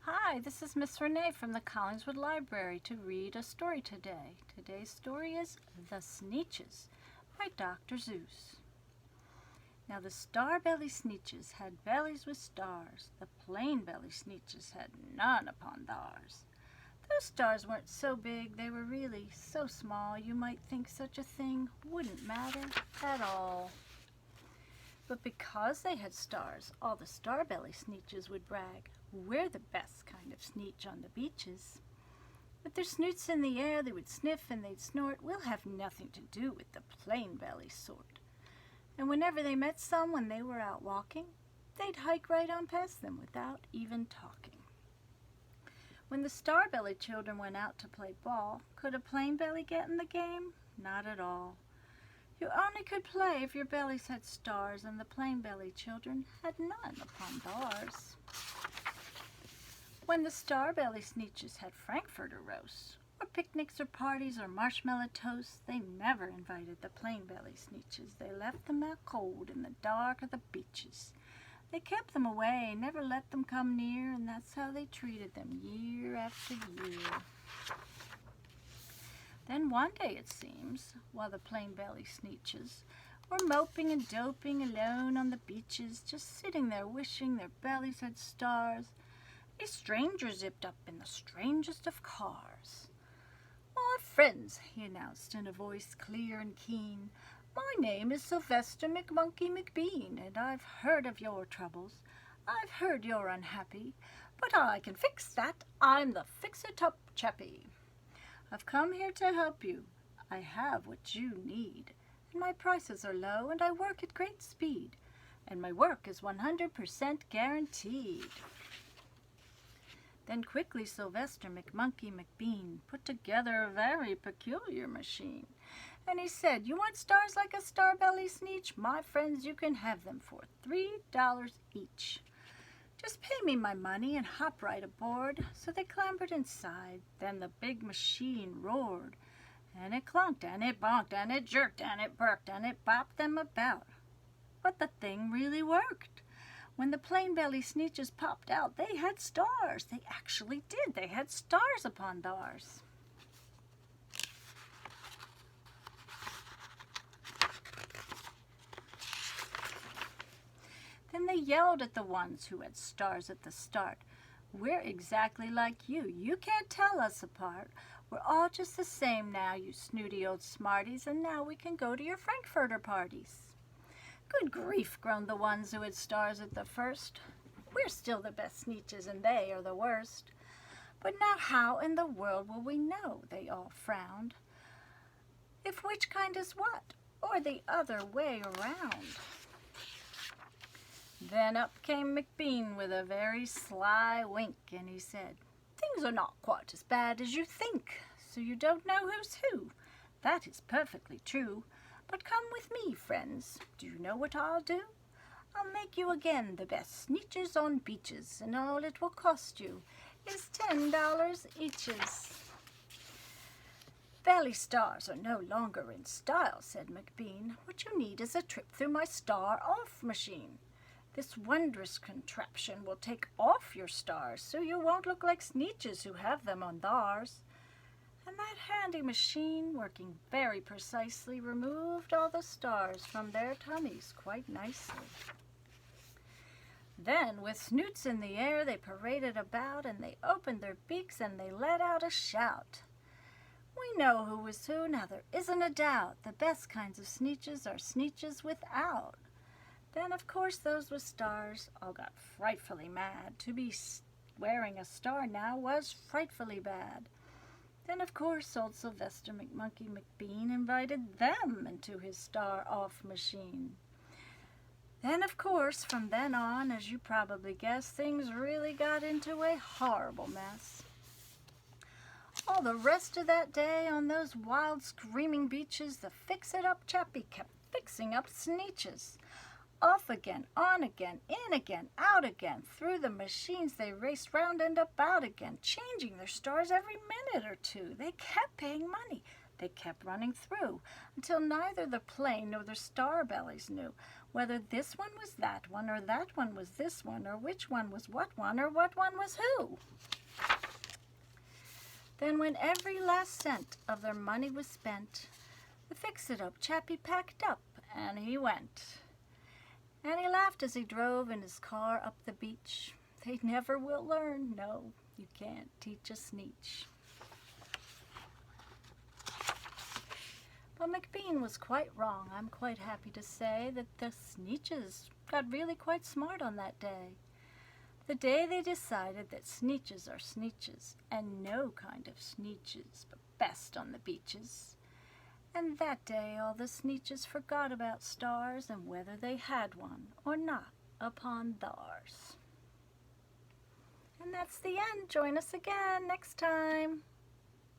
Hi, this is Miss Renee from the Collingswood Library to read a story today. Today's story is The Sneetches by Dr. Seuss. Now the star-belly Sneetches had bellies with stars. The plain-belly Sneetches had none upon theirs. Those stars weren't so big, they were really so small you might think such a thing wouldn't matter at all. But because they had stars, all the star-belly Sneetches would brag, "We're the best kind of Sneetch on the beaches." With their snoots in the air, they would sniff and they'd snort, "We'll have nothing to do with the plain-belly sort." And whenever they met some when they were out walking, they'd hike right on past them without even talking. When the star-belly children went out to play ball, could a plain-belly get in the game? Not at all. You only could play if your bellies had stars, and the plain-belly children had none upon theirs. When the star-belly Sneetches had frankfurter roasts, or picnics or parties or marshmallow toasts, they never invited the plain-belly Sneetches. They left them out cold in the dark of the beaches. They kept them away, never let them come near, and that's how they treated them year after year. Then one day, it seems, while the plain-belly Sneetches were moping and doping alone on the beaches, just sitting there wishing their bellies had stars, a stranger zipped up in the strangest of cars. "My friends," he announced in a voice clear and keen, "my name is Sylvester McMonkey McBean, and I've heard of your troubles. I've heard you're unhappy, but I can fix that. I'm the fix-it-up chappie. I've come here to help you. I have what you need, and my prices are low, and I work at great speed, and my work is 100% guaranteed." Then quickly Sylvester McMonkey McBean put together a very peculiar machine, and he said, "You want stars like a star-belly Sneetch? My friends, you can have them for $3 each. Just pay me my money and hop right aboard." So they clambered inside. Then the big machine roared, and it clunked, and it bonked, and it jerked, and it barked, and it bopped them about. But the thing really worked. When the plain-belly Sneetches popped out, they had stars. They actually did. They had stars upon theirs. Then they yelled at the ones who had stars at the start, "We're exactly like you. You can't tell us apart. We're all just the same now, you snooty old smarties, and now we can go to your frankfurter parties." "Good grief," groaned the ones who had stars at the first. "We're still the best Sneetches, and they are the worst. But now how in the world will we know," they all frowned, "if which kind is what, or the other way around?" Then up came McBean with a very sly wink, and he said, "Things are not quite as bad as you think. So you don't know who's who. That is perfectly true. But come with me, friends. Do you know what I'll do? I'll make you again the best Sneetches on beaches, and all it will cost you is $10 eaches." "Belly stars are no longer in style," said McBean. "What you need is a trip through my star-off machine. This wondrous contraption will take off your stars so you won't look like Sneetches who have them on theirs." And that handy machine, working very precisely, removed all the stars from their tummies quite nicely. Then, with snoots in the air, they paraded about, and they opened their beaks, and they let out a shout. "We know who is who, now there isn't a doubt. The best kinds of Sneetches are Sneetches without." Then, of course, those with stars all got frightfully mad. To be wearing a star now was frightfully bad. Then, of course, old Sylvester McMonkey McBean invited them into his star-off machine. Then, of course, from then on, as you probably guessed, things really got into a horrible mess. All the rest of that day on those wild, screaming beaches, the fix-it-up chappie kept fixing up Sneetches. Off again, on again, in again, out again. Through the machines they raced round and about again, changing their stars every minute or two. They kept paying money. They kept running through until neither the plane nor the star-bellies knew whether this one was that one or that one was this one or which one was what one or what one was who. Then when every last cent of their money was spent, the fix-it-up chappie packed up and he went. And he laughed as he drove in his car up the beach. They never will learn. No, you can't teach a Sneetch. But McBean was quite wrong. I'm quite happy to say that the Sneetches got really quite smart on that day. The day they decided that Sneetches are Sneetches, and no kind of Sneetches but best on the beaches. And that day all the Sneetches forgot about stars and whether they had one or not upon theirs. And that's the end. Join us again next time.